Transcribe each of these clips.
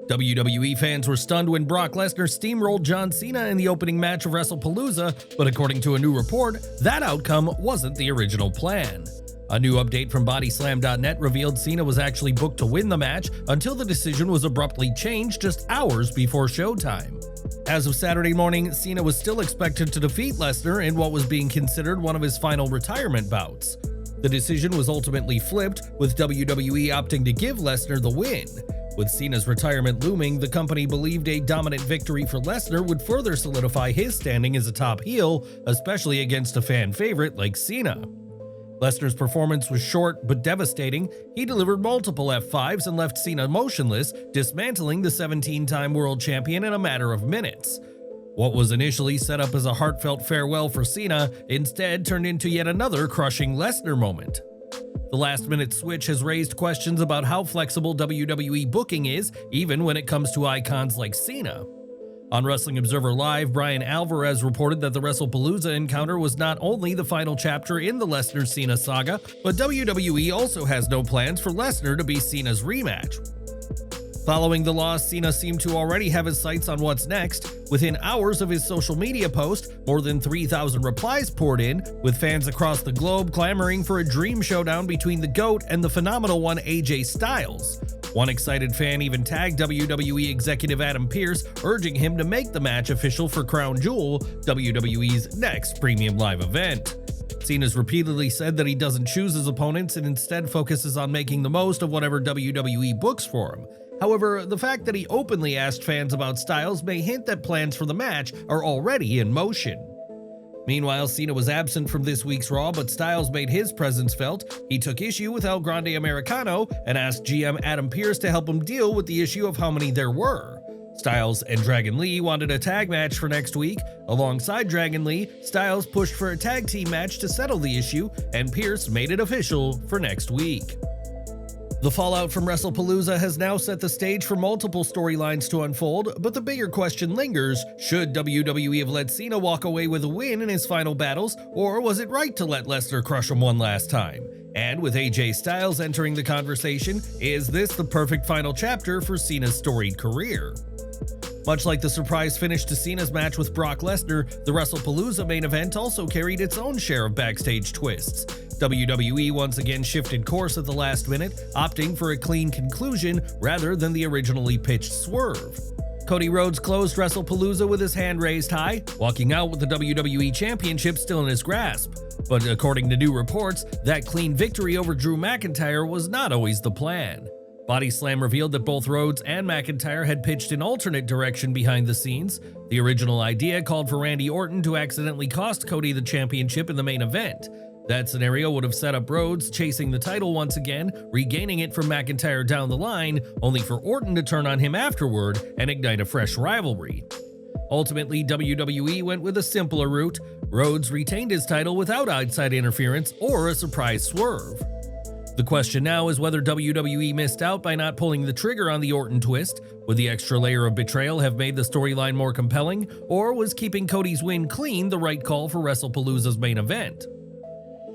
WWE fans were stunned when Brock Lesnar steamrolled John Cena in the opening match of WrestlePalooza, but according to a new report, that outcome wasn't the original plan. A new update from Bodyslam.net revealed Cena was actually booked to win the match until the decision was abruptly changed just hours before showtime. As of Saturday morning, Cena was still expected to defeat Lesnar in what was being considered one of his final retirement bouts. The decision was ultimately flipped, with WWE opting to give Lesnar the win. With Cena's retirement looming, the company believed a dominant victory for Lesnar would further solidify his standing as a top heel, especially against a fan favorite like Cena. Lesnar's performance was short but devastating. He delivered multiple F5s and left Cena motionless, dismantling the 17-time world champion in a matter of minutes. What was initially set up as a heartfelt farewell for Cena instead turned into yet another crushing Lesnar moment. The last-minute switch has raised questions about how flexible WWE booking is, even when it comes to icons like Cena. On Wrestling Observer Live, Brian Alvarez reported that the WrestlePalooza encounter was not only the final chapter in the Lesnar-Cena saga, but WWE also has no plans for Lesnar to be Cena's rematch. Following the loss, Cena seemed to already have his sights on what's next. Within hours of his social media post, more than 3,000 replies poured in, with fans across the globe clamoring for a dream showdown between the GOAT and the phenomenal one AJ Styles. One excited fan even tagged WWE executive Adam Pearce, urging him to make the match official for Crown Jewel, WWE's next premium live event. Cena's repeatedly said that he doesn't choose his opponents and instead focuses on making the most of whatever WWE books for him. However, the fact that he openly asked fans about Styles may hint that plans for the match are already in motion. Meanwhile, Cena was absent from this week's Raw, but Styles made his presence felt. He took issue with El Grande Americano and asked GM Adam Pearce to help him deal with the issue of how many there were. Styles and Dragon Lee wanted a tag match for next week. Alongside Dragon Lee, Styles pushed for a tag team match to settle the issue, and Pearce made it official for next week. The fallout from WrestlePalooza has now set the stage for multiple storylines to unfold, but the bigger question lingers: should WWE have let Cena walk away with a win in his final battles, or was it right to let Lesnar crush him one last time? And with AJ Styles entering the conversation, is this the perfect final chapter for Cena's storied career? Much like the surprise finish to Cena's match with Brock Lesnar, the WrestlePalooza main event also carried its own share of backstage twists. WWE once again shifted course at the last minute, opting for a clean conclusion rather than the originally pitched swerve. Cody Rhodes closed WrestlePalooza with his hand raised high, walking out with the WWE Championship still in his grasp. But according to new reports, that clean victory over Drew McIntyre was not always the plan. Bodyslam revealed that both Rhodes and McIntyre had pitched an alternate direction behind the scenes. The original idea called for Randy Orton to accidentally cost Cody the championship in the main event. That scenario would have set up Rhodes chasing the title once again, regaining it from McIntyre down the line, only for Orton to turn on him afterward and ignite a fresh rivalry. Ultimately, WWE went with a simpler route. Rhodes retained his title without outside interference or a surprise swerve. The question now is whether WWE missed out by not pulling the trigger on the Orton twist. Would the extra layer of betrayal have made the storyline more compelling, or was keeping Cody's win clean the right call for WrestlePalooza's main event?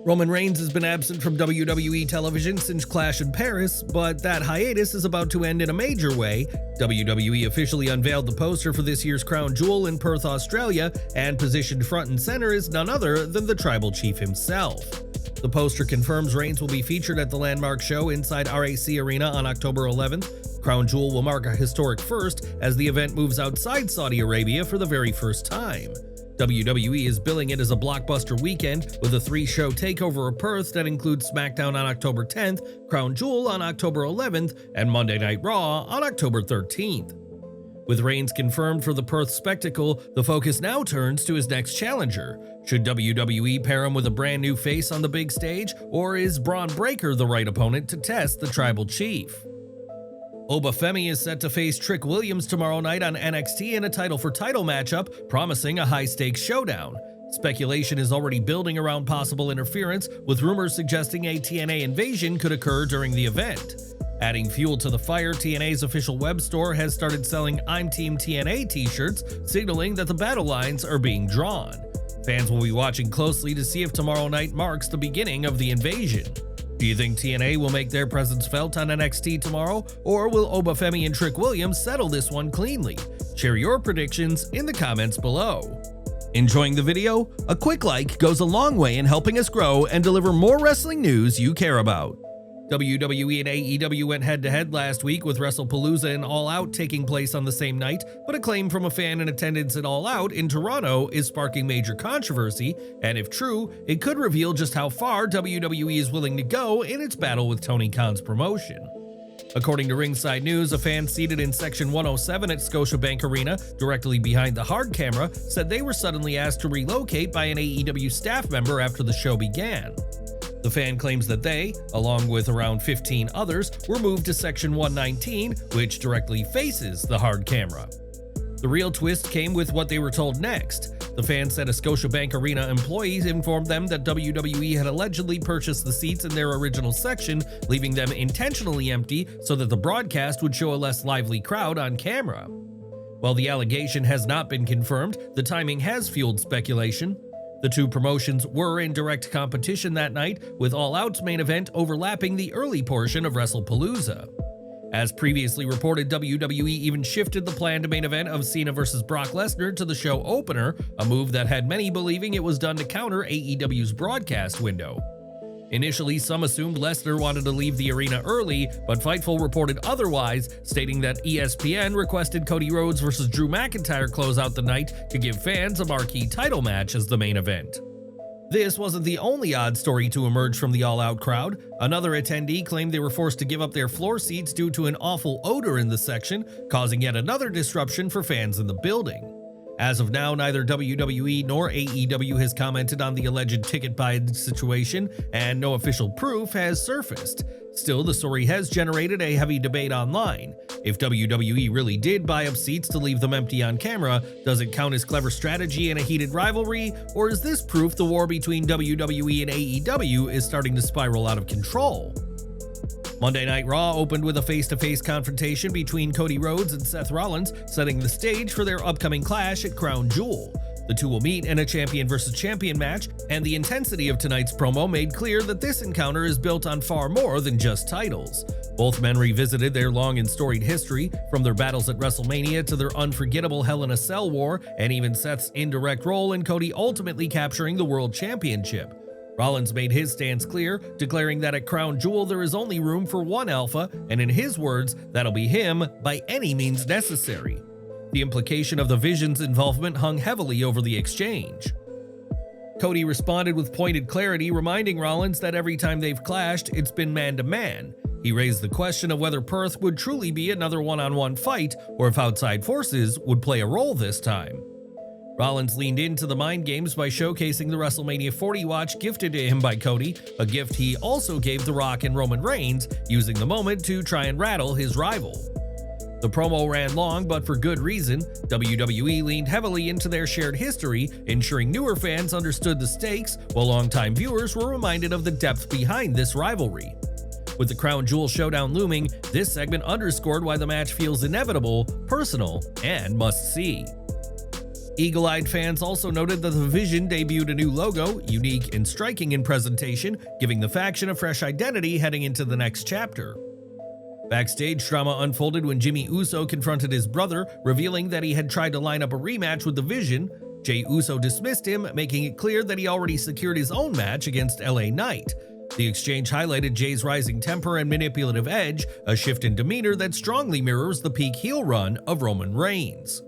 Roman Reigns has been absent from WWE television since Clash in Paris, but that hiatus is about to end in a major way. WWE officially unveiled the poster for this year's Crown Jewel in Perth, Australia, and positioned front and center is none other than the Tribal Chief himself. The poster confirms Reigns will be featured at the landmark show inside RAC Arena on October 11th. Crown Jewel will mark a historic first as the event moves outside Saudi Arabia for the very first time. WWE is billing it as a blockbuster weekend with a 3-show takeover of Perth that includes Smackdown on October 10th, Crown Jewel on October 11th, and Monday Night Raw on October 13th. With Reigns confirmed for the Perth spectacle, the focus now turns to his next challenger. Should WWE pair him with a brand new face on the big stage, or is Braun Breaker the right opponent to test the Tribal Chief? Obafemi is set to face Trick Williams tomorrow night on NXT in a title-for-title matchup, promising a high-stakes showdown. Speculation is already building around possible interference, with rumors suggesting a TNA invasion could occur during the event. Adding fuel to the fire, TNA's official web store has started selling I'm Team TNA t-shirts, signaling that the battle lines are being drawn. Fans will be watching closely to see if tomorrow night marks the beginning of the invasion. Do you think TNA will make their presence felt on NXT tomorrow, or will Obafemi and Trick Williams settle this one cleanly? Share your predictions in the comments below. Enjoying the video? A quick like goes a long way in helping us grow and deliver more wrestling news you care about. WWE and AEW went head-to-head last week, with WrestlePalooza and All Out taking place on the same night, but a claim from a fan in attendance at All Out in Toronto is sparking major controversy, and if true, it could reveal just how far WWE is willing to go in its battle with Tony Khan's promotion. According to Ringside News, a fan seated in Section 107 at Scotiabank Arena, directly behind the hard camera, said they were suddenly asked to relocate by an AEW staff member after the show began. The fan claims that they, along with around 15 others, were moved to Section 119, which directly faces the hard camera. The real twist came with what they were told next. The fan said a Scotiabank Arena employee informed them that WWE had allegedly purchased the seats in their original section, leaving them intentionally empty so that the broadcast would show a less lively crowd on camera. While the allegation has not been confirmed, the timing has fueled speculation. The two promotions were in direct competition that night, with All Out's main event overlapping the early portion of WrestlePalooza. As previously reported, WWE even shifted the planned main event of Cena vs. Brock Lesnar to the show opener, a move that had many believing it was done to counter AEW's broadcast window. Initially, some assumed Lesnar wanted to leave the arena early, but Fightful reported otherwise, stating that ESPN requested Cody Rhodes vs. Drew McIntyre close out the night to give fans a marquee title match as the main event. This wasn't the only odd story to emerge from the All Out crowd. Another attendee claimed they were forced to give up their floor seats due to an awful odor in the section, causing yet another disruption for fans in the building. As of now, neither WWE nor AEW has commented on the alleged ticket buy situation, and no official proof has surfaced. Still, the story has generated a heavy debate online. If WWE really did buy up seats to leave them empty on camera, does it count as clever strategy in a heated rivalry, or is this proof the war between WWE and AEW is starting to spiral out of control? Monday Night Raw opened with a face-to-face confrontation between Cody Rhodes and Seth Rollins, setting the stage for their upcoming clash at Crown Jewel. The two will meet in a champion versus champion match, and the intensity of tonight's promo made clear that this encounter is built on far more than just titles. Both men revisited their long and storied history, from their battles at WrestleMania to their unforgettable Hell in a Cell war, and even Seth's indirect role in Cody ultimately capturing the World Championship. Rollins made his stance clear, declaring that at Crown Jewel there is only room for one alpha, and in his words, that'll be him by any means necessary. The implication of the Vision's involvement hung heavily over the exchange. Cody responded with pointed clarity, reminding Rollins that every time they've clashed, it's been man-to-man. He raised the question of whether Perth would truly be another one-on-one fight, or if outside forces would play a role this time. Rollins leaned into the mind games by showcasing the WrestleMania 40 watch gifted to him by Cody, a gift he also gave The Rock and Roman Reigns, using the moment to try and rattle his rival. The promo ran long, but for good reason. WWE leaned heavily into their shared history, ensuring newer fans understood the stakes, while longtime viewers were reminded of the depth behind this rivalry. With the Crown Jewel showdown looming, this segment underscored why the match feels inevitable, personal, and must-see. Eagle-eyed fans also noted that the Vision debuted a new logo, unique and striking in presentation, giving the faction a fresh identity heading into the next chapter. Backstage drama unfolded when Jimmy Uso confronted his brother, revealing that he had tried to line up a rematch with the Vision. Jey Uso dismissed him, making it clear that he already secured his own match against LA Knight. The exchange highlighted Jey's rising temper and manipulative edge, a shift in demeanor that strongly mirrors the peak heel run of Roman Reigns.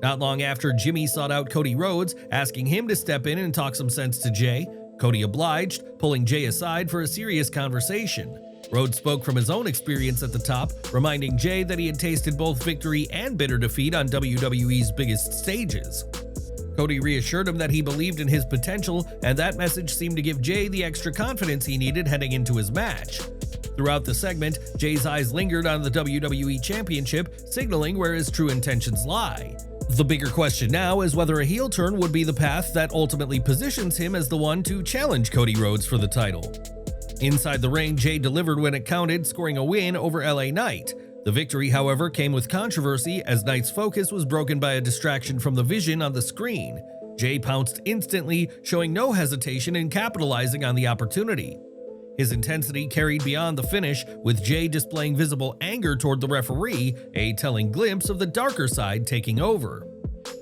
Not long after, Jimmy sought out Cody Rhodes, asking him to step in and talk some sense to Jey. Cody obliged, pulling Jey aside for a serious conversation. Rhodes spoke from his own experience at the top, reminding Jey that he had tasted both victory and bitter defeat on WWE's biggest stages. Cody reassured him that he believed in his potential, and that message seemed to give Jey the extra confidence he needed heading into his match. Throughout the segment, Jey's eyes lingered on the WWE Championship, signaling where his true intentions lie. The bigger question now is whether a heel turn would be the path that ultimately positions him as the one to challenge Cody Rhodes for the title. Inside the ring, Jey delivered when it counted, scoring a win over LA Knight. The victory, however, came with controversy as Knight's focus was broken by a distraction from the Vision on the screen. Jey pounced instantly, showing no hesitation in capitalizing on the opportunity. His intensity carried beyond the finish, with Jay displaying visible anger toward the referee, a telling glimpse of the darker side taking over.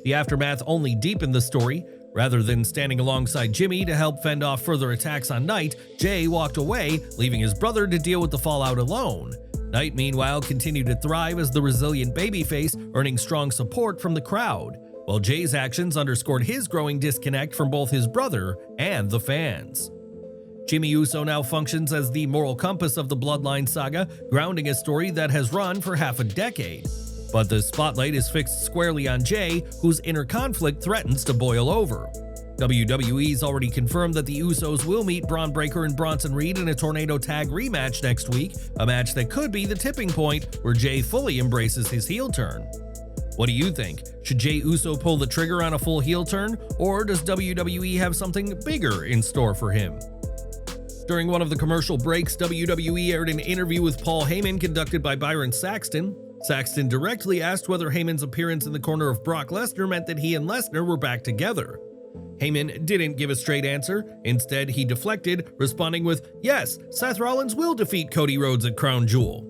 The aftermath only deepened the story. Rather than standing alongside Jimmy to help fend off further attacks on Knight, Jay walked away, leaving his brother to deal with the fallout alone. Knight, meanwhile, continued to thrive as the resilient babyface, earning strong support from the crowd, while Jay's actions underscored his growing disconnect from both his brother and the fans. Jimmy Uso now functions as the moral compass of the Bloodline saga, grounding a story that has run for half a decade. But the spotlight is fixed squarely on Jay, whose inner conflict threatens to boil over. WWE's already confirmed that the Usos will meet Braun Breaker and Bronson Reed in a Tornado Tag rematch next week, a match that could be the tipping point where Jay fully embraces his heel turn. What do you think? Should Jay Uso pull the trigger on a full heel turn, or does WWE have something bigger in store for him? During one of the commercial breaks, WWE aired an interview with Paul Heyman conducted by Byron Saxton. Saxton directly asked whether Heyman's appearance in the corner of Brock Lesnar meant that he and Lesnar were back together. Heyman didn't give a straight answer. Instead, he deflected, responding with, "Yes, Seth Rollins will defeat Cody Rhodes at Crown Jewel."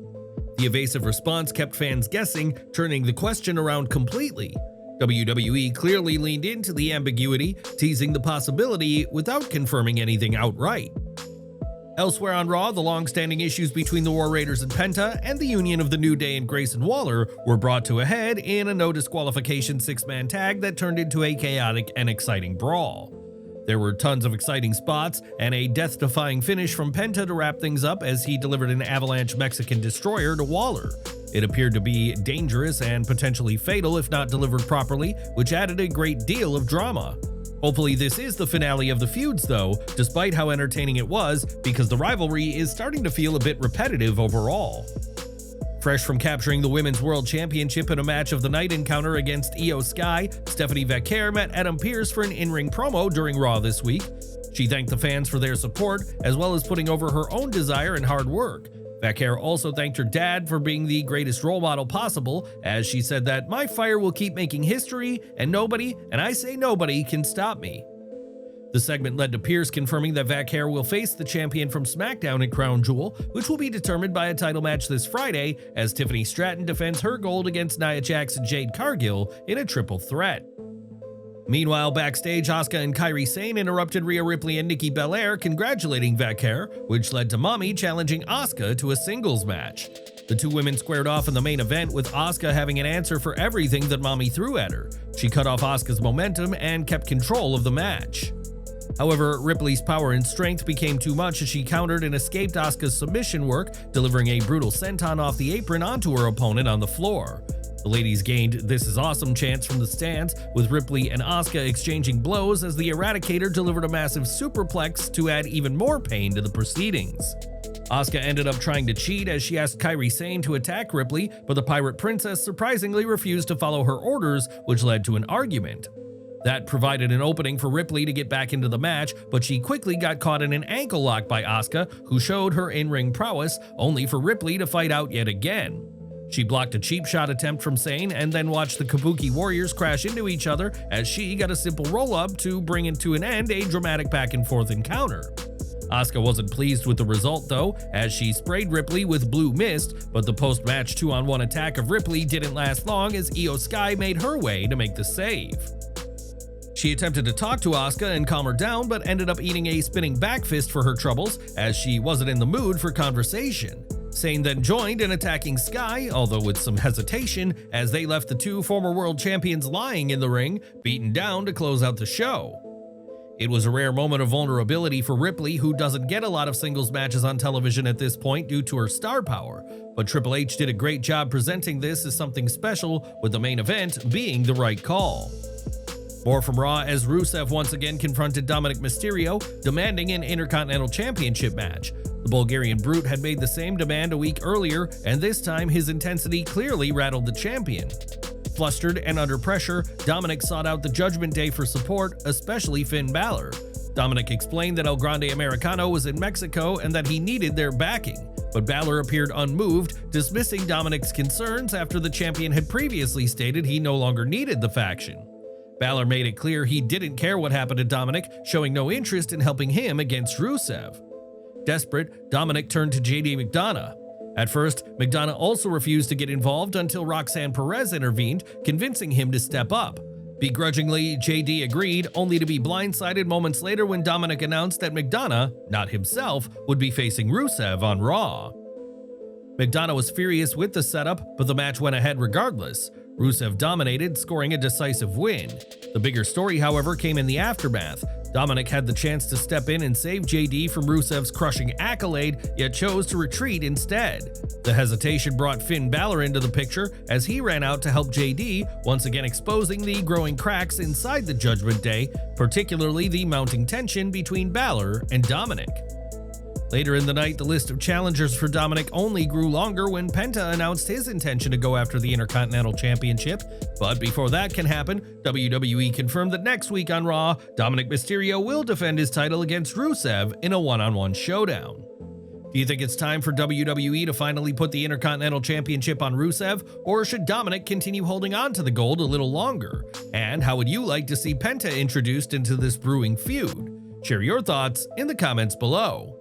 The evasive response kept fans guessing, turning the question around completely. WWE clearly leaned into the ambiguity, teasing the possibility without confirming anything outright. Elsewhere on Raw, the long-standing issues between the War Raiders and Penta and the union of the New Day and Grayson Waller were brought to a head in a no disqualification six-man tag that turned into a chaotic and exciting brawl. There were tons of exciting spots and a death-defying finish from Penta to wrap things up as he delivered an avalanche Mexican destroyer to Waller. It appeared to be dangerous and potentially fatal if not delivered properly, which added a great deal of drama. Hopefully this is the finale of the feuds though, despite how entertaining it was, because the rivalry is starting to feel a bit repetitive overall. Fresh from capturing the Women's World Championship in a match of the night encounter against Io Sky, Stephanie Vaquer met Adam Pearce for an in-ring promo during Raw this week. She thanked the fans for their support, as well as putting over her own desire and hard work. Vaquer also thanked her dad for being the greatest role model possible, as she said that "My fire will keep making history, and nobody, and I say nobody, can stop me." The segment led to Pearce confirming that Vaquer will face the champion from Smackdown at Crown Jewel, which will be determined by a title match this Friday, as Tiffany Stratton defends her gold against Nia Jax and Jade Cargill in a triple threat. Meanwhile, backstage, Asuka and Kairi Sane interrupted Rhea Ripley and Nikki Belair congratulating Vaquer, which led to Mommy challenging Asuka to a singles match. The two women squared off in the main event, with Asuka having an answer for everything that Mommy threw at her. She cut off Asuka's momentum and kept control of the match. However, Ripley's power and strength became too much as she countered and escaped Asuka's submission work, delivering a brutal senton off the apron onto her opponent on the floor. The ladies gained "This is awesome" chants from the stands, with Ripley and Asuka exchanging blows as the Eradicator delivered a massive superplex to add even more pain to the proceedings. Asuka ended up trying to cheat as she asked Kairi Sane to attack Ripley, but the Pirate Princess surprisingly refused to follow her orders, which led to an argument. That provided an opening for Ripley to get back into the match, but she quickly got caught in an ankle lock by Asuka, who showed her in-ring prowess, only for Ripley to fight out yet again. She blocked a cheap shot attempt from Sane and then watched the Kabuki Warriors crash into each other as she got a simple roll-up to bring to an end a dramatic back-and-forth encounter. Asuka wasn't pleased with the result though, as she sprayed Ripley with blue mist, but the post-match 2-on-1 attack of Ripley didn't last long as Io Sky made her way to make the save. She attempted to talk to Asuka and calm her down, but ended up eating a spinning back fist for her troubles, as she wasn't in the mood for conversation. Sane then joined in attacking Sky, although with some hesitation, as they left the two former world champions lying in the ring, beaten down to close out the show. It was a rare moment of vulnerability for Ripley, who doesn't get a lot of singles matches on television at this point due to her star power, but Triple H did a great job presenting this as something special, with the main event being the right call. More from Raw as Rusev once again confronted Dominik Mysterio, demanding an Intercontinental Championship match. The Bulgarian Brute had made the same demand a week earlier, and this time his intensity clearly rattled the champion. Flustered and under pressure, Dominik sought out the Judgment Day for support, especially Finn Balor. Dominik explained that El Grande Americano was in Mexico and that he needed their backing, but Balor appeared unmoved, dismissing Dominik's concerns after the champion had previously stated he no longer needed the faction. Balor made it clear he didn't care what happened to Dominik, showing no interest in helping him against Rusev. Desperate, Dominik turned to McDonagh. At first, McDonagh also refused to get involved until Roxanne Perez intervened, convincing him to step up. Begrudgingly, JD agreed, only to be blindsided moments later when Dominik announced that McDonagh, not himself, would be facing Rusev on Raw. McDonagh was furious with the setup, but the match went ahead regardless. Rusev dominated, scoring a decisive win. The bigger story, however, came in the aftermath. Dominik had the chance to step in and save JD from Rusev's crushing accolade, yet chose to retreat instead. The hesitation brought Finn Balor into the picture as he ran out to help JD, once again exposing the growing cracks inside the Judgment Day, particularly the mounting tension between Balor and Dominik. Later in the night, the list of challengers for Dominik only grew longer when Penta announced his intention to go after the Intercontinental Championship. But before that can happen, WWE confirmed that next week on Raw, Dominik Mysterio will defend his title against Rusev in a one-on-one showdown. Do you think it's time for WWE to finally put the Intercontinental Championship on Rusev, or should Dominik continue holding on to the gold a little longer? And how would you like to see Penta introduced into this brewing feud? Share your thoughts in the comments below.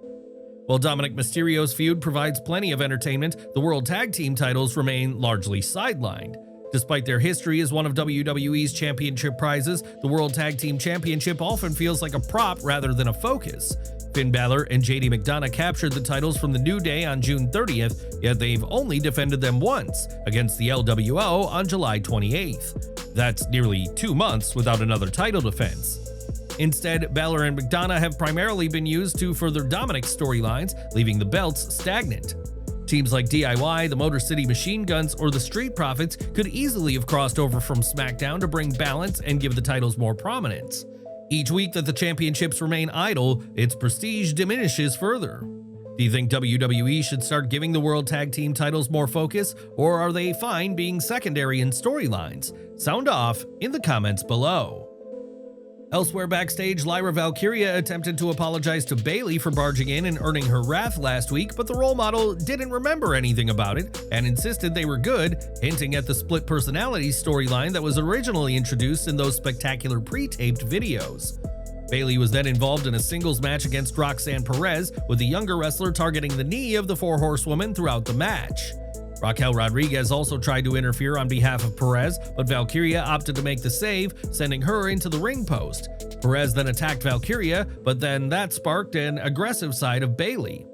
While Dominik Mysterio's feud provides plenty of entertainment, the World Tag Team titles remain largely sidelined. Despite their history as one of WWE's championship prizes, the World Tag Team Championship often feels like a prop rather than a focus. Finn Balor and McDonagh captured the titles from the New Day on June 30th, yet they've only defended them once, against the LWO on July 28th. That's nearly 2 months without another title defense. Instead, Balor and McDonagh have primarily been used to further Dominik's storylines, leaving the belts stagnant. Teams like DIY, the Motor City Machine Guns, or the Street Profits could easily have crossed over from SmackDown to bring balance and give the titles more prominence. Each week that the championships remain idle, its prestige diminishes further. Do you think WWE should start giving the World Tag Team titles more focus, or are they fine being secondary in storylines? Sound off in the comments below. Elsewhere backstage, Valkyria attempted to apologize to Bayley for barging in and earning her wrath last week, but the role model didn't remember anything about it and insisted they were good, hinting at the split personality storyline that was originally introduced in those spectacular pre-taped videos. Bayley was then involved in a singles match against Roxanne Perez, with the younger wrestler targeting the knee of the Four Horsewomen throughout the match. Raquel Rodriguez also tried to interfere on behalf of Perez, but Valkyria opted to make the save, sending her into the ring post. Perez then attacked Valkyria, but then that sparked an aggressive side of Bayley.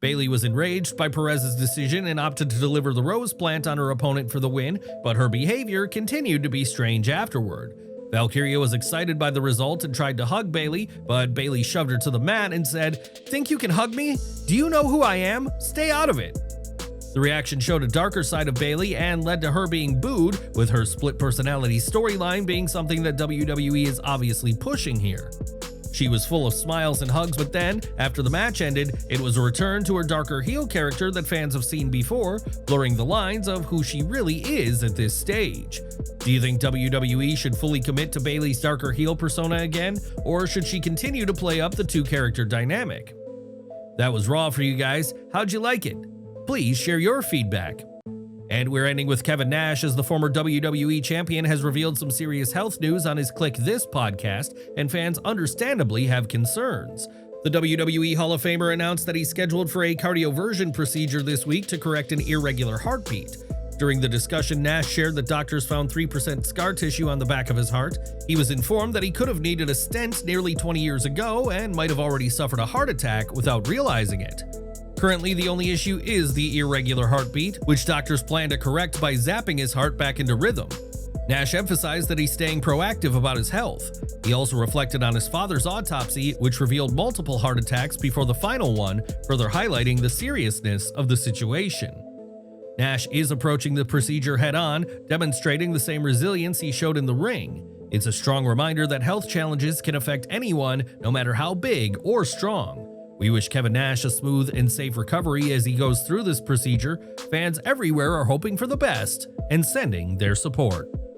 Bayley was enraged by Perez's decision and opted to deliver the rose plant on her opponent for the win, but her behavior continued to be strange afterward. Valkyria was excited by the result and tried to hug Bayley, but Bayley shoved her to the mat and said, "Think you can hug me? Do you know who I am? Stay out of it." The reaction showed a darker side of Bayley and led to her being booed, with her split personality storyline being something that WWE is obviously pushing here. She was full of smiles and hugs, but then, after the match ended, it was a return to her darker heel character that fans have seen before, blurring the lines of who she really is at this stage. Do you think WWE should fully commit to Bayley's darker heel persona again, or should she continue to play up the two-character dynamic? That was Raw for you guys. How'd you like it? Please share your feedback. And we're ending with Kevin Nash, as the former WWE champion has revealed some serious health news on his Click This podcast, and fans understandably have concerns. The WWE Hall of Famer announced that he's scheduled for a cardioversion procedure this week to correct an irregular heartbeat. During the discussion, Nash shared that doctors found 3% scar tissue on the back of his heart. He was informed that he could have needed a stent nearly 20 years ago and might have already suffered a heart attack without realizing it. Currently, the only issue is the irregular heartbeat, which doctors plan to correct by zapping his heart back into rhythm. Nash emphasized that he's staying proactive about his health. He also reflected on his father's autopsy, which revealed multiple heart attacks before the final one, further highlighting the seriousness of the situation. Nash is approaching the procedure head-on, demonstrating the same resilience he showed in the ring. It's a strong reminder that health challenges can affect anyone, no matter how big or strong. We wish Kevin Nash a smooth and safe recovery as he goes through this procedure. Fans everywhere are hoping for the best and sending their support.